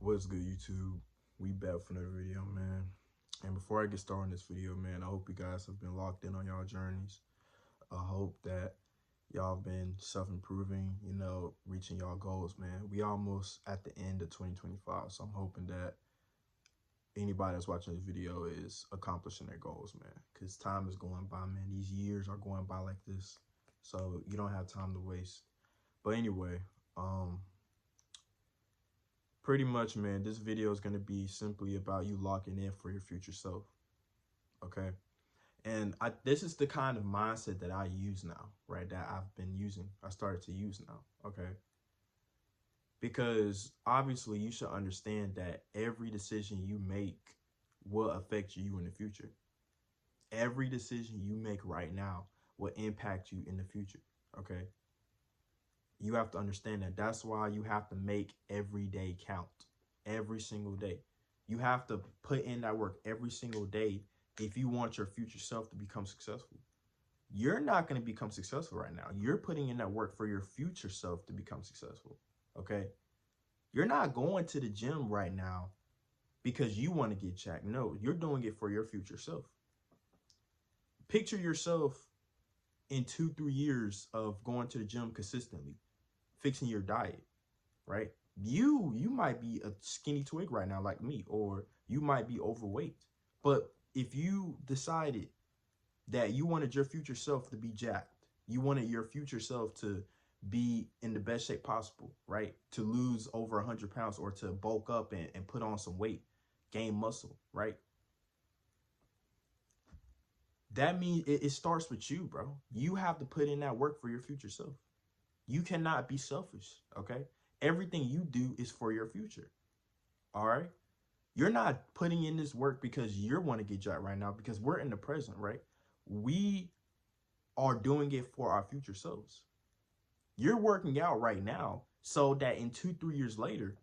What's good, YouTube? We back for another video, man. And before I get started on this video, man, I hope you guys have been locked in on y'all journeys. I hope that y'all been self-improving, reaching y'all goals, man. We almost at the end of 2025, so I'm hoping that anybody that's watching this video is accomplishing their goals, man. Because time is going by, man. These years are going by like this, so you don't have time to waste. But anyway, pretty much, man, this video is going to be simply about you locking in for your future self, okay? And this is the kind of mindset that I use now, right? That I've been using. I started to use now, okay? Because obviously you should understand that every decision you make will affect you in the future. Every decision you make right now will impact you in the future, okay? You have to understand that. That's why you have to make every day count, every single day. You have to put in that work every single day if you want your future self to become successful. You're not going to become successful right now. You're putting in that work for your future self to become successful, okay? You're not going to the gym right now because you want to get jacked. No, you're doing it for your future self. Picture yourself in 2-3 years of going to the gym consistently, fixing your diet, right? You might be a skinny twig right now like me, or you might be overweight. But if you decided that you wanted your future self to be jacked, you wanted your future self to be in the best shape possible, right? To lose over 100 pounds or to bulk up and put on some weight, gain muscle, right? That means it starts with you, bro. You have to put in that work for your future self. You cannot be selfish, okay? Everything you do is for your future, all right? You're not putting in this work because you want to get jacked right now, because we're in the present, right? We are doing it for our future selves. You're working out right now so that in 2-3 years later,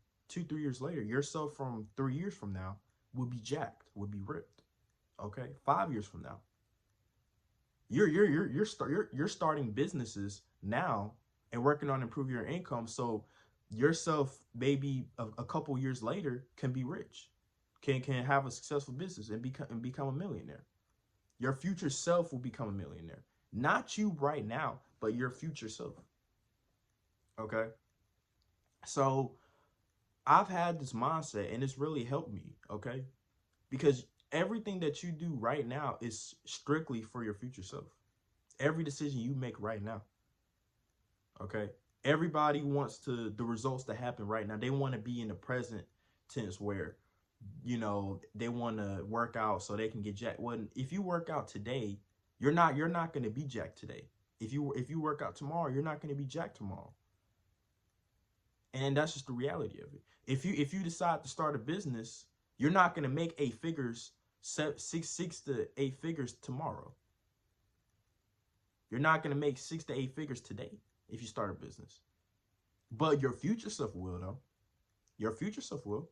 yourself from 3 years from now will be jacked, will be ripped, okay? 5 years from now. You're starting businesses now and working on improving your income, so yourself maybe a couple years later can be rich, can have a successful business and become a millionaire. Your future self will become a millionaire, not you right now, but your future self. Okay, so I've had this mindset and it's really helped me. Okay, because everything that you do right now is strictly for your future self. Every decision you make right now. Okay. Everybody wants the results to happen right now. They want to be in the present tense where, they want to work out so they can get jacked. Well, if you work out today, you're not going to be jacked today. If you work out tomorrow, you're not going to be jacked tomorrow. And that's just the reality of it. If you decide to start a business, you're not going to make 8 figures, six to 8 figures tomorrow. You're not going to make 6 to 8 figures today if you start a business. But your future self will, though. Your future self will.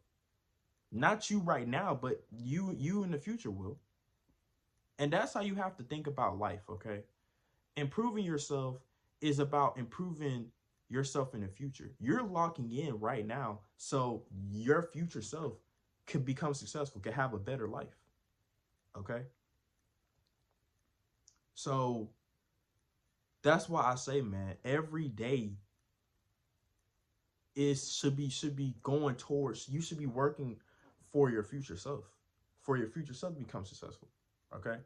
Not you right now, but you in the future will. And that's how you have to think about life, okay? Improving yourself is about improving yourself in the future. You're locking in right now so your future self could become successful, could have a better life, okay? So that's why I say, man, every day should be going towards, you should be working for your future self, to become successful. Okay.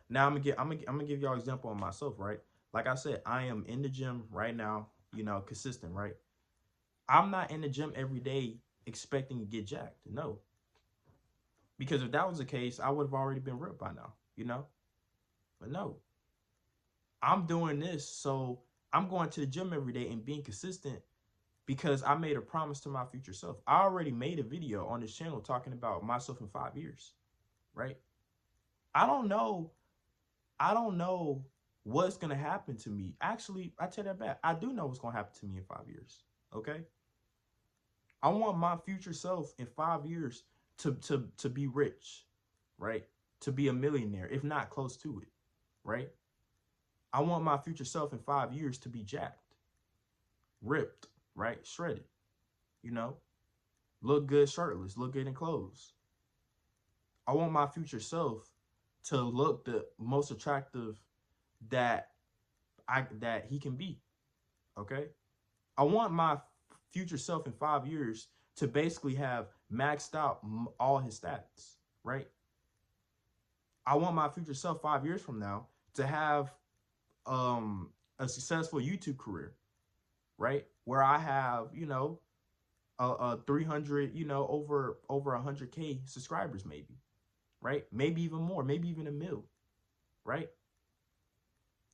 Now I'm gonna give y'all an example on myself, right? Like I said, I am in the gym right now, consistent, right? I'm not in the gym every day expecting to get jacked. No. Because if that was the case, I would have already been ripped by now, But no. I'm doing this, so I'm going to the gym every day and being consistent because I made a promise to my future self. I already made a video on this channel talking about myself in 5 years, right? I don't know what's going to happen to me. Actually, I take that back. I do know what's going to happen to me in 5 years, okay? I want my future self in 5 years to be rich, right? To be a millionaire, if not close to it, right? I want my future self in 5 years to be jacked, ripped, right? Shredded, look good shirtless, look good in clothes. I want my future self to look the most attractive that that he can be. Okay. I want my future self in 5 years to basically have maxed out all his stats, right? I want my future self 5 years from now to have a successful YouTube career, right? Where I have, a 300, over 100K subscribers, maybe, right? Maybe even more, maybe even a mil, right?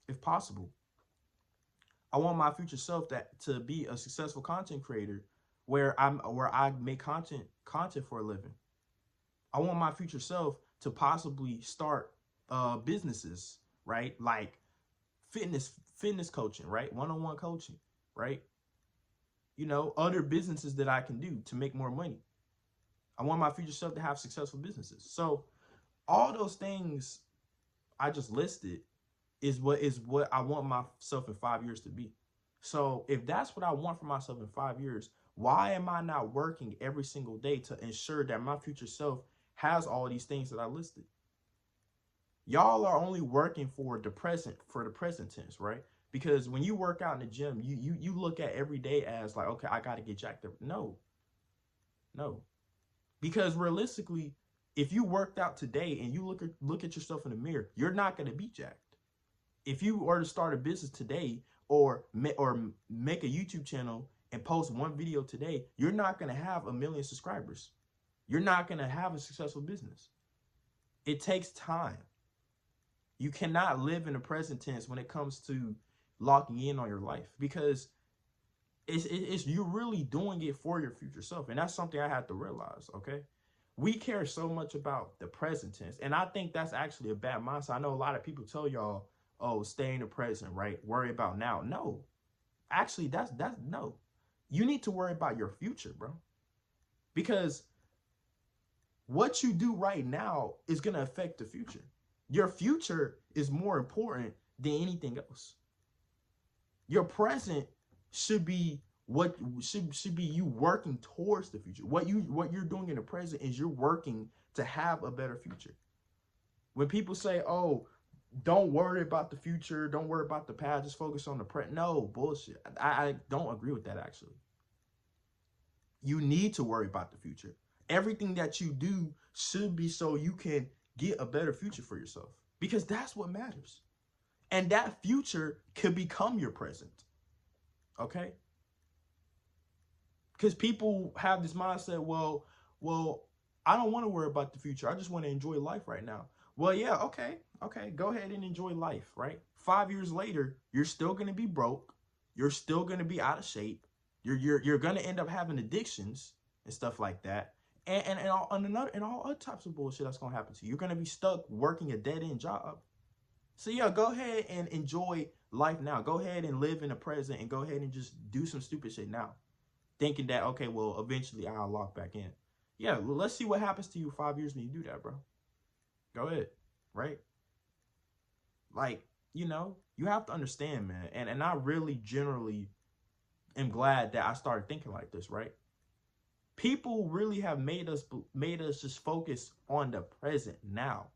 If possible. I want my future self to be a successful content creator where I make content for a living. I want my future self to possibly start businesses, right? Like fitness coaching, right? One-on-one coaching, right? Other businesses that I can do to make more money. I want my future self to have successful businesses. So all those things I just listed is what I want myself in 5 years to be. So if that's what I want for myself in 5 years, why am I not working every single day to ensure that my future self has all these things that I listed? Y'all are only working for the present tense, right? Because when you work out in the gym, you look at every day as like, okay, I got to get jacked up. No. Because realistically, if you worked out today and you look at yourself in the mirror, you're not going to be jacked. If you were to start a business today or make a YouTube channel and post one video today, you're not going to have 1 million subscribers. You're not going to have a successful business. It takes time. You cannot live in the present tense when it comes to locking in on your life, because it's you're really doing it for your future self. And that's something I had to realize, okay? We care so much about the present tense. And I think that's actually a bad mindset. I know a lot of people tell y'all, oh, stay in the present, right? Worry about now. No. Actually, that's no. You need to worry about your future, bro. Because what you do right now is going to affect the future. Your future is more important than anything else. Your present should be what should be you working towards the future. What you're doing in the present is you're working to have a better future. When people say, "Oh, don't worry about the future, don't worry about the past, just focus on the present." No, bullshit. I don't agree with that, actually. You need to worry about the future. Everything that you do should be so you can get a better future for yourself, because that's what matters. And that future could become your present. Okay? Because people have this mindset, well, I don't want to worry about the future. I just want to enjoy life right now. Well, yeah, okay. Go ahead and enjoy life, right? 5 years later, you're still going to be broke. You're still going to be out of shape. You're going to end up having addictions and stuff like that. And all other types of bullshit that's going to happen to you. You're going to be stuck working a dead-end job. So yeah, go ahead and enjoy life now. Go ahead and live in the present and go ahead and just do some stupid shit now. Thinking that, okay, well, eventually I'll lock back in. Yeah, let's see what happens to you 5 years when you do that, bro. Go ahead, right? Like, you have to understand, man. And I really generally am glad that I started thinking like this, right? People really have made us just focus on the present now.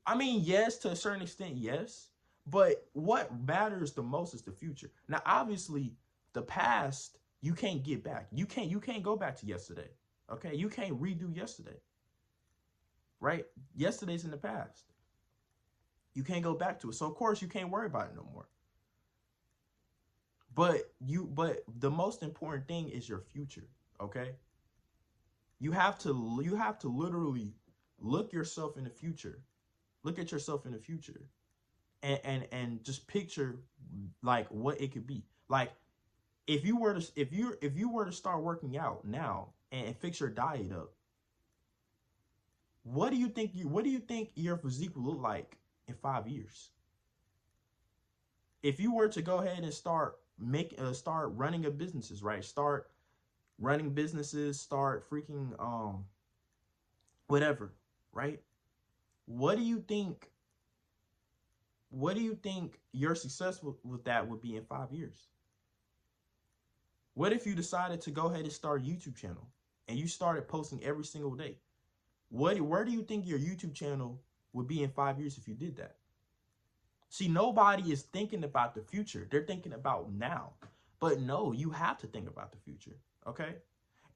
I mean, yes, to a certain extent, yes. But what matters the most is the future. Now, obviously, the past you can't get back. You can't go back to yesterday. Okay? You can't redo yesterday. Right? Yesterday's in the past. You can't go back to it. So of course you can't worry about it no more. But the most important thing is your future, okay? You have to literally look yourself in the future. Look at yourself in the future. And just picture like what it could be. Like if you were to start working out now and fix your diet up, what do you think your physique will look like in 5 years? If you were to go ahead and start running a businesses, right? Start running businesses, start freaking whatever, right? What do you think your success with that would be in 5 years? What if you decided to go ahead and start a YouTube channel? and you started posting every single day, where do you think your YouTube channel would be in 5 years if you did that? See, nobody is thinking about the future. They're thinking about now. But no, you have to think about the future, okay?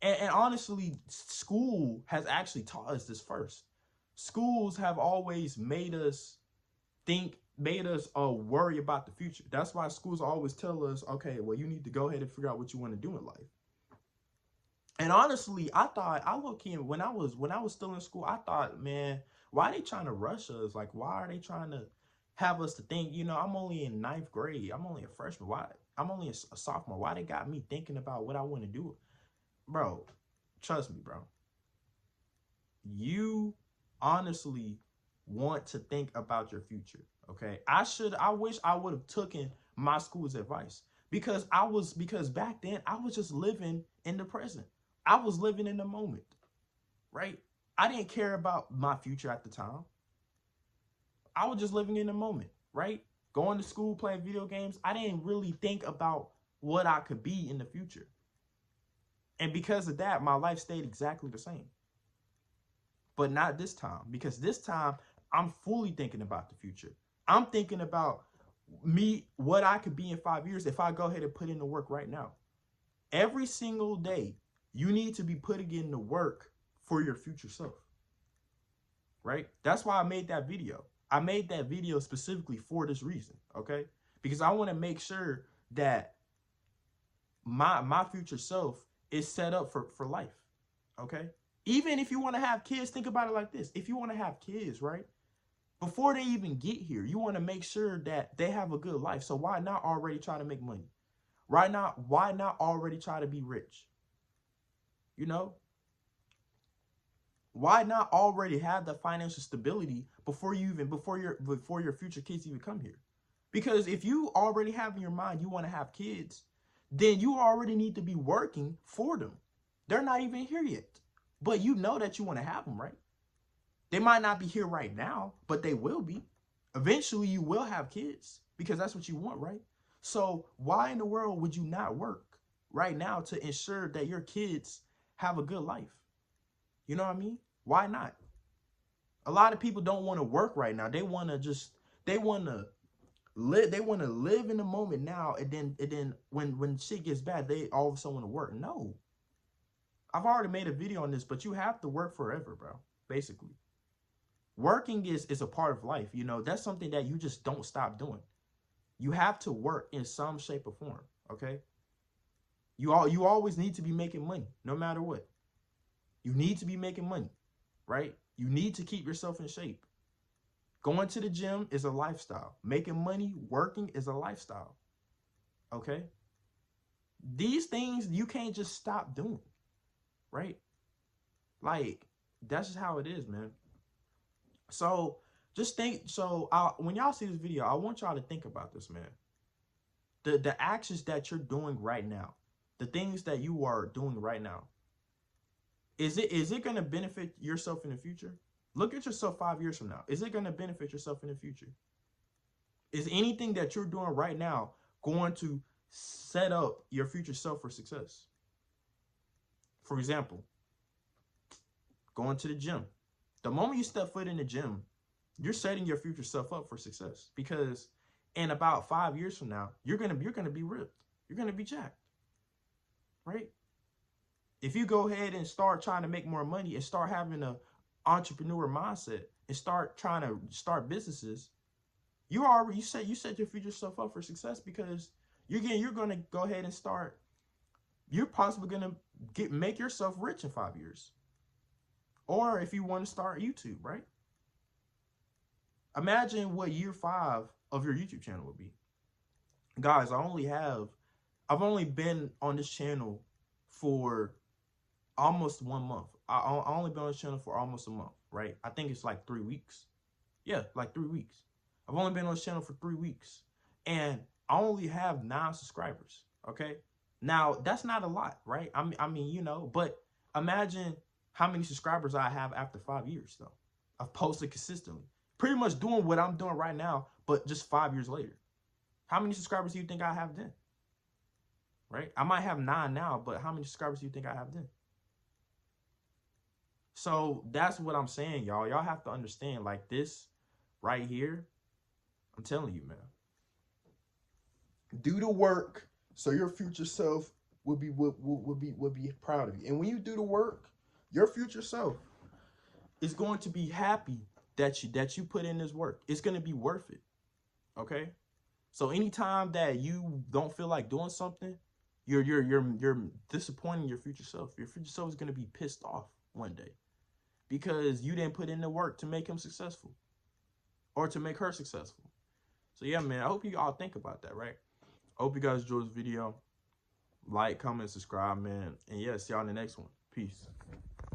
And honestly, school has actually taught us this first. Schools have always made us worry about the future. That's why schools always tell us, okay, well, you need to go ahead and figure out what you want to do in life. And honestly, I look in when I was still in school, I thought, man, why are they trying to rush us? Like, why are they trying to have us to think, I'm only in ninth grade. I'm only a freshman. Why? I'm only a sophomore. Why they got me thinking about what I want to do? Bro, trust me, bro. You honestly want to think about your future, okay? I wish I would have taken my school's advice because back then I was just living in the present. I was living in the moment, right? I didn't care about my future at the time. I was just living in the moment, right? Going to school, playing video games. I didn't really think about what I could be in the future. And because of that, my life stayed exactly the same. But not this time, because this time I'm fully thinking about the future. I'm thinking about what I could be in 5 years if I go ahead and put in the work right now. Every single day, you need to be putting in the work for your future self, right? That's why I made that video. I made that video specifically for this reason, okay? Because I want to make sure that my future self is set up for life, okay? Even if you want to have kids, think about it like this. If you want to have kids, right? Before they even get here, you want to make sure that they have a good life. So why not already try to make money? Why not already try to be rich? Why not already have the financial stability before your future kids even come here? Because if you already have in your mind you want to have kids, then you already need to be working for them. They're not even here yet. But you know that you want to have them, right? They might not be here right now, but they will be. Eventually, you will have kids because that's what you want, right? So why in the world would you not work right now to ensure that your kids have a good life? You know what I mean? Why not? A lot of people don't want to work right now. They want to live in the moment now, and then when shit gets bad, they all of a sudden want to work. No. I've already made a video on this, but you have to work forever, bro. Basically. Working is a part of life. That's something that you just don't stop doing. You have to work in some shape or form, okay? You always need to be making money, no matter what. You need to be making money, right? You need to keep yourself in shape. Going to the gym is a lifestyle. Making money, working is a lifestyle, okay? These things you can't just stop doing, right? Like, that's just how it is, man. So just think. So when y'all see this video, I want y'all to think about this, man. The actions that you're doing right now, the things that you are doing right now, is it going to benefit yourself in the future? Look at yourself 5 years from now. Is it going to benefit yourself in the future? Is anything that you're doing right now going to set up your future self for success? For example, going to the gym. The moment you step foot in the gym, you're setting your future self up for success, because in about 5 years from now, you're gonna be ripped. You're gonna be jacked, right? If you go ahead and start trying to make more money and start having an entrepreneur mindset and start trying to start businesses, you set your future self up for success, because you're gonna go ahead and start. You're possibly gonna make yourself rich in 5 years. Or if you want to start YouTube, right? Imagine what year 5 of your YouTube channel would be. Guys, I've only been on this channel for almost 1 month. I only been on this channel for almost a month, right? I think it's like 3 weeks. Yeah, like 3 weeks. I've only been on this channel for 3 weeks. And I only have 9 subscribers, okay? Now, that's not a lot, right? I mean, but imagine how many subscribers I have after 5 years, though. I've posted consistently. Pretty much doing what I'm doing right now, but just 5 years later. How many subscribers do you think I have then? Right? I might have 9 now, but how many subscribers do you think I have then? So that's what I'm saying, y'all. Y'all have to understand, like, this right here. I'm telling you, man. Do the work so your future self will be proud of you. And when you do the work, your future self is going to be happy that you put in this work. It's going to be worth it. Okay? So anytime that you don't feel like doing something, you're disappointing your future self. Your future self is going to be pissed off one day because you didn't put in the work to make him successful or to make her successful. So yeah, man, I hope you all think about that, right? I hope you guys enjoyed this video. Like, comment, subscribe, man. And yeah, see y'all in the next one. Peace.